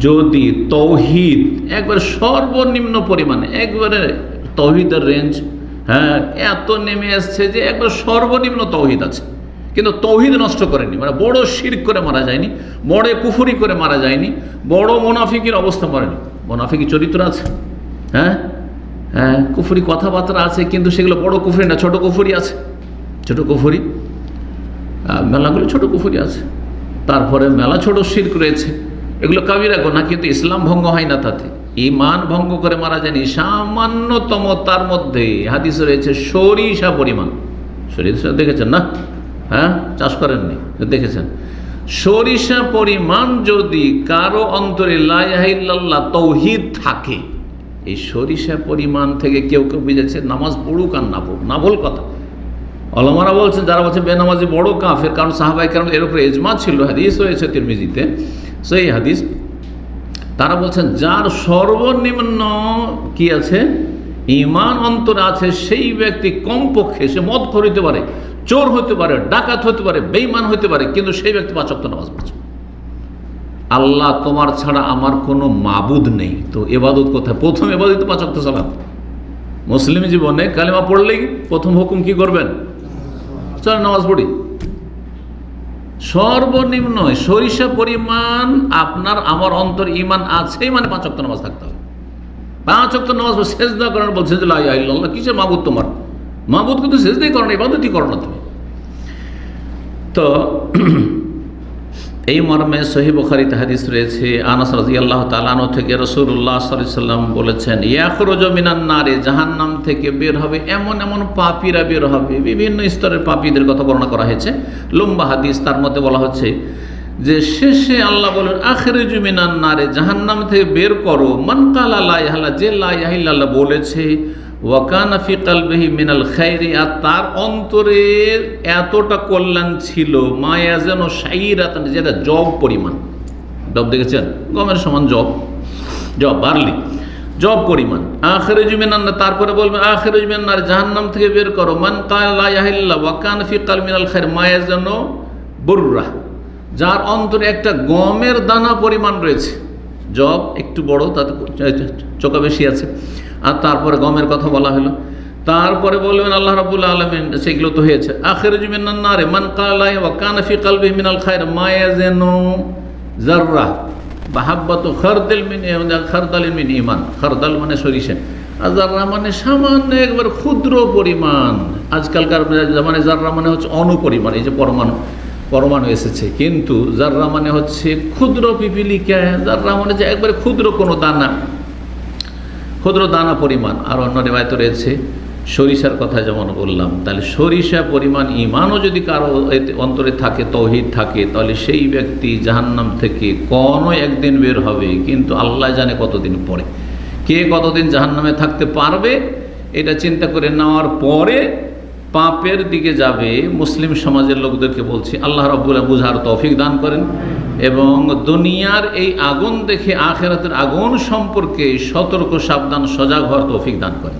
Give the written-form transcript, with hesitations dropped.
যদি তৌহিদ একবার সর্বনিম্ন পরিমাণে, একবারে তৌহিদের রেঞ্জ এত নেমে আসছে যে একবার সর্বনিম্ন তৌহিদ আছে, কিন্তু তৌহিদ নষ্ট করেনি, মানে বড় শিরক করে মারা যায়নি, বড় কুফরি করে মারা যায়নি, বড় মুনাফিকের অবস্থা মরেনি। মুনাফিকি চরিত্র আছে, কুফরি কথাবার্তা আছে, কিন্তু সেগুলো বড় কুফরি না, ছোট কুফরি আছে, ছোট কুফরি, মেলাগুলো ছোট কুফরি আছে, তারপরে মেলা ছোট শিরক রয়েছে, এগুলো কাবিরা গুনাহ, কিন্তু ইসলাম ভঙ্গ হয় না, তাতে ঈমান ভঙ্গ করে মারা যায়নি। সামান্যতম তার মধ্যে হাদিস রয়েছে সরিষা পরিমাণ, সরিষা দেখেছেন না? চাষ করেননি, দেখেছেন? সরিষা পরিমাণ যদি কারো অন্তরে লা ইলাহা ইল্লাল্লাহ তৌহিদ থাকে, এই সরিষা পরিমাণ থেকে কেউ কেউ বুঝেছে নামাজ পড়ুক আর না পড়ুক, না ভুল কথা। ওলামারা বলছেন, যারা বলছে বেনামাজি বড় কাফের, কারণ সাহাবায়ে কেরাম এর উপরে ইজমা ছিল, হাদিস হয়েছে তিরমিজিতে সেই হাদিস, তারা বলছেন যার সর্বনিম্ন কি আছে, ঈমান অন্তরে আছে, সেই ব্যক্তি কমপক্ষে সে মদখোর হতে পারে, চোর হতে পারে, ডাকাত হতে পারে, বেঈমান হতে পারে, কিন্তু সেই ব্যক্তি 5 ওয়াক্ত নামাজ পড়ছে। আল্লাহ তোমার ছাড়া আমার কোনো মাবুদ নেই, তো ইবাদত কোথায়? প্রথম ইবাদত 5 ওয়াক্ত সালাত। মুসলিম জীবনে কালেমা পড়লেই প্রথম হুকুম কি করবেন? চল নামাজ পড়ি। সর্বনিম্ন সরিষা পরিমাণ আপনার আমার অন্তর ঈমান আছে, মানে 5 ওয়াক্ত নামাজ থাকতে হবে। 5 ওয়াক্ত নামাজ সেজদা করেন, বলছেন যে লা ইলাহা ইল্লাল্লাহ, কিসের মাবুদ তোমার? মাবুদ কিন্তু সেজদাই করো না, ইবাদতই করো না তুমি। তো এই মর্মে সহিহ বুখারীতে হাদিস রয়েছে, আনাস রাদিয়াল্লাহু তাআলা আনহু থেকে রাসূলুল্লাহ সাল্লাল্লাহু আলাইহি ওয়াসাল্লাম বলেছেন, ইয়াখরুজু মিনান নারে, জাহান্নাম থেকে বের হবে এমন এমন পাপীরা বের হবে, বিভিন্ন স্তরের পাপীদের কথা বর্ণনা করা হয়েছে, লম্বা হাদিস। তার মধ্যে বলা হচ্ছে যে শেষে আল্লাহ বলেন, আখরিজু মিনান নারে, জাহান্নাম থেকে বের করো মান কালা লা ইলাহা ইল্লাল্লাহ, যে লা ইলাহা ইল্লাল্লাহ বলেছে, ওয়া কানা ফি কলবিহি মিনাল খায়রি, আর তার অন্তরে এতটা কল্যাণ ছিল, মা ইয়াজানু শাইরাতান, যেটা জব পরিমাণ, জব দেখেছেন, গমের সমান জব, বার্লি, জব পরিমাণ। আখরিজু মিনান নার, তারপরে বলবেন আখরিজু মিনান নার, জাহান্নাম থেকে বের করো মান কালা লা ইলাহা ইল্লাল্লাহ ওয়া কানা ফি কলবিহি মিনাল খায়র মা ইয়াজানু বুররা, যার অন্তরে একটা গমের দানা পরিমাণ রয়েছে, জব একটু বড়, তাতে চোখা বেশি আছে, আর তারপরে গমের কথা বলা হলো। তারপরে বলবেন আল্লাহ রাব্বুল আলামিন, সেগুলো তো হয়েছে, আখিরুজু মিনান নারে মান কালা ওয়া কানা ফি কলবিহি মিনাল খায়র মা ইয়াজানু যাররা বাহাব্বাতু খারদালিন মিন ঈমান, খারদাল মানে সরিষা, আর যাররা মানে সামান্য একবার ক্ষুদ্র পরিমাণ। আজকালকার জামানে যাররা মানে হচ্ছে অনুপরিমাণ, এই যে পরমাণু এসেছে, কিন্তু যাররা মানে হচ্ছে ক্ষুদ্র পিপিলিকা, যাররা মানে যে একবারে ক্ষুদ্র কোনো দানা, ক্ষুদ্র দানা পরিমাণ। আর অন্য রিওয়ায়াতে রয়েছে সরিষার কথা যেমন বললাম, তাহলে সরিষা পরিমাণ ঈমানও যদি কারো অন্তরে থাকে, তৌহিদ থাকে, তাহলে সেই ব্যক্তি জাহান্নাম থেকে কোনো একদিন বের হবে, কিন্তু আল্লাহ জানে কতদিন পরে। কে কতদিন জাহান্নামে থাকতে পারবে এটা চিন্তা করে নেওয়ার পরে পাপের দিকে যাবে। মুসলিম সমাজের লোকদেরকে বলছি, আল্লাহ রাব্বুল আলামিন বুঝার তৌফিক দান করেন, এবং দুনিয়ার এই আগুন দেখে আখিরাতের আগুন সম্পর্কে সতর্ক, সাবধান, সজাগ হওয়ার তৌফিক দান করেন।